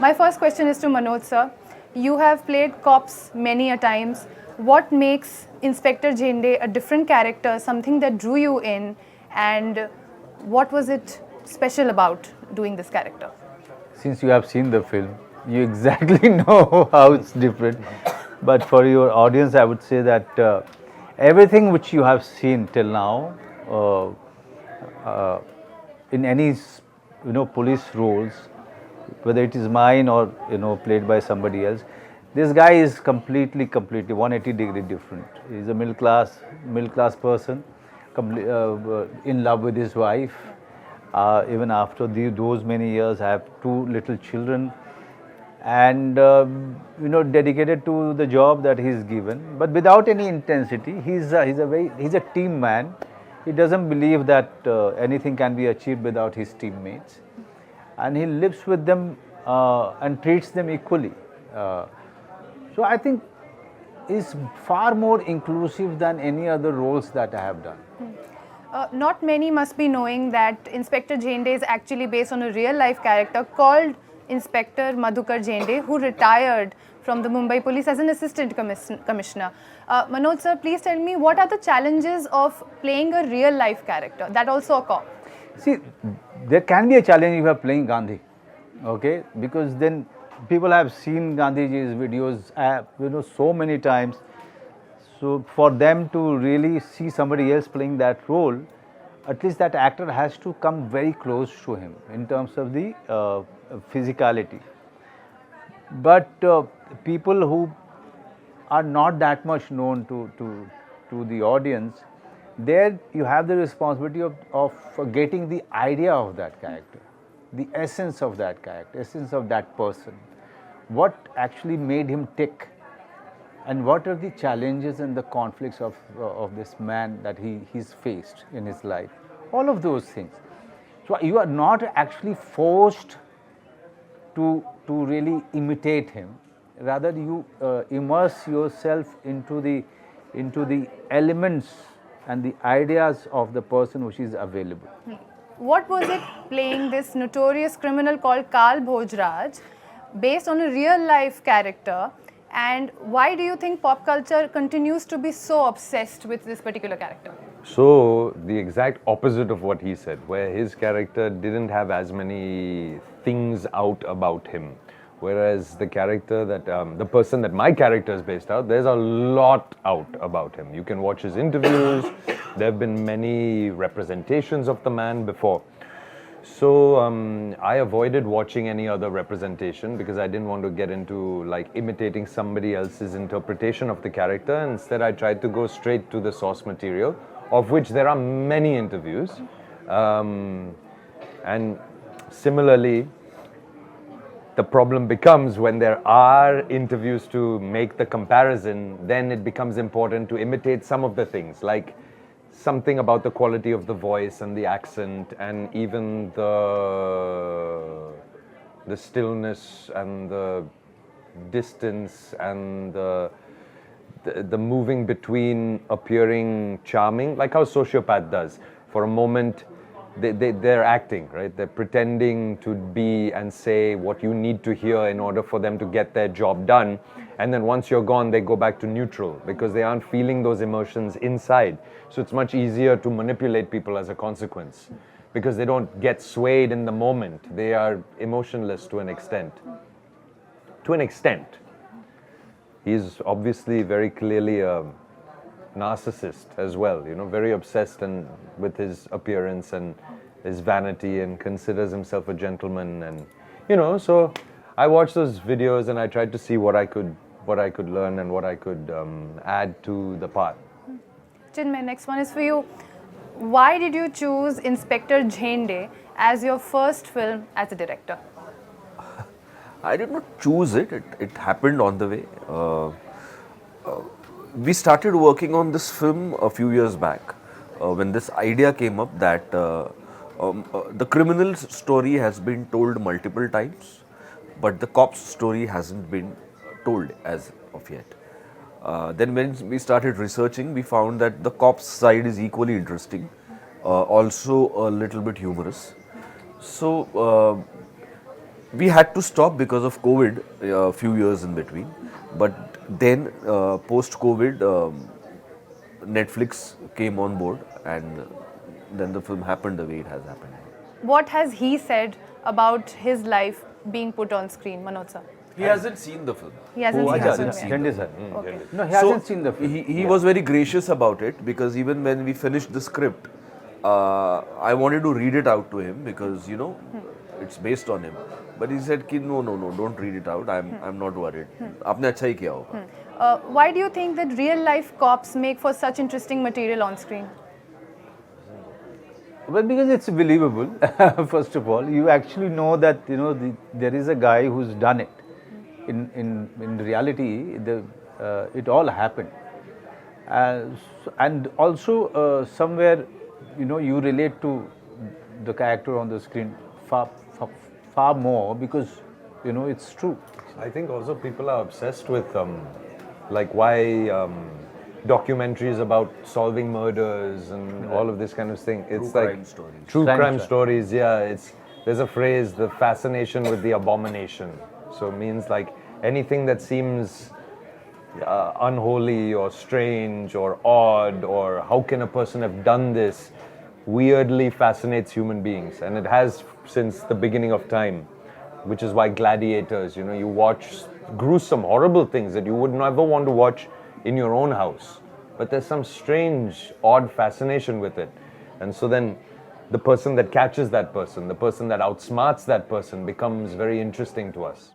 My first question is to Manoj sir. You have played cops many a times. What makes Inspector Zende a different character, something that drew you in, and what was it special about doing this character? Since you have seen the film, you exactly know how it's different. But for your audience, I would say that everything which you have seen till now, in any police roles, whether it is mine or played by somebody else, this guy is completely 180-degree different. He's a middle class person, in love with his wife. Even after those many years, I have two little children, and dedicated to the job that he's given, but without any intensity. He's a team man. He doesn't believe that anything can be achieved without his teammates, and he lives with them and treats them equally. So I think is far more inclusive than any other roles that I have done. Not many must be knowing that Inspector Zende is actually based on a real life character called Inspector Madhukar Zende, who retired from the Mumbai Police as an assistant commissioner. Manoj sir, please tell me, what are the challenges of playing a real life character, that also a cop? See, there can be a challenge if you are playing Gandhi, okay? Because then people have seen Gandhiji's videos, so many times. So for them to really see somebody else playing that role, at least that actor has to come very close to him in terms of the physicality. But people who are not that much known to the audience, there you have the responsibility of getting the idea of that character, the essence of that character, essence of that person, what actually made him tick, and what are the challenges and the conflicts of this man that he's faced in his life, all of those things. So you are not actually forced to really imitate him, rather you immerse yourself into the elements and the ideas of the person which is available. What was it playing this notorious criminal called Karl Bhojraj based on a real life character, and why do you think pop culture continues to be so obsessed with this particular character? So the exact opposite of what he said, where his character didn't have as many things out about him, whereas the character that the person that my character is based out, there's a lot out about him. You can watch his interviews. There have been many representations of the man before. So I avoided watching any other representation because I didn't want to get into like imitating somebody else's interpretation of the character. Instead, I tried to go straight to the source material, of which there are many interviews. And similarly, the problem becomes when there are interviews to make the comparison, then it becomes important to imitate some of the things, like something about the quality of the voice and the accent and even the stillness and the distance and the moving between appearing charming, like how sociopath does. For a moment, they're acting, right? They're pretending to be and say what you need to hear in order for them to get their job done. And then once you're gone, they go back to neutral because they aren't feeling those emotions inside. So it's much easier to manipulate people as a consequence because they don't get swayed in the moment. They are emotionless to an extent. To an extent. He's obviously very clearly a narcissist as well, very obsessed and with his appearance and his vanity and considers himself a gentleman, and so I watched those videos and I tried to see what I could learn and what I could add to the part. Chinmay, next one is for you. Why did you choose Inspector Zende as your first film as a director? I did not choose it. It happened on the way. We started working on this film a few years back when this idea came up that the criminal's story has been told multiple times, but the cop's story hasn't been told as of yet. Then when we started researching, we found that the cop's side is equally interesting, also a little bit humorous. So We had to stop because of COVID a few years in between. But then, post COVID, Netflix came on board, and then the film happened the way it has happened. What has he said about his life being put on screen, Manoj sir? He hasn't seen the film. He hasn't Oh, seen Ajay, the film yet. Zende sir. Okay. No, he hasn't seen the film. He was very gracious about it, because even when we finished the script, I wanted to read it out to him because it's based on him. But he said, "Ki, no, don't read it out. I'm not worried. आपने अच्छा ही किया होगा." Why do you think that real life cops make for such interesting material on screen? Well, because it's believable. First of all, you actually know that there is a guy who's done it. In reality, it all happened, and also somewhere you relate to the character on the screen far more because it's true. I think also people are obsessed with like why documentaries about solving murders and all of this kind of thing. It's True like crime stories. true Crime crime stories. stories. Yeah, there's a phrase, the fascination with the abomination. So it means like anything that seems unholy or strange or odd, or how can a person have done this, weirdly fascinates human beings, and it has since the beginning of time. Which is why gladiators, you watch gruesome, horrible things that you would never want to watch in your own house. But there's some strange, odd fascination with it. And so then the person that catches that person, the person that outsmarts that person becomes very interesting to us.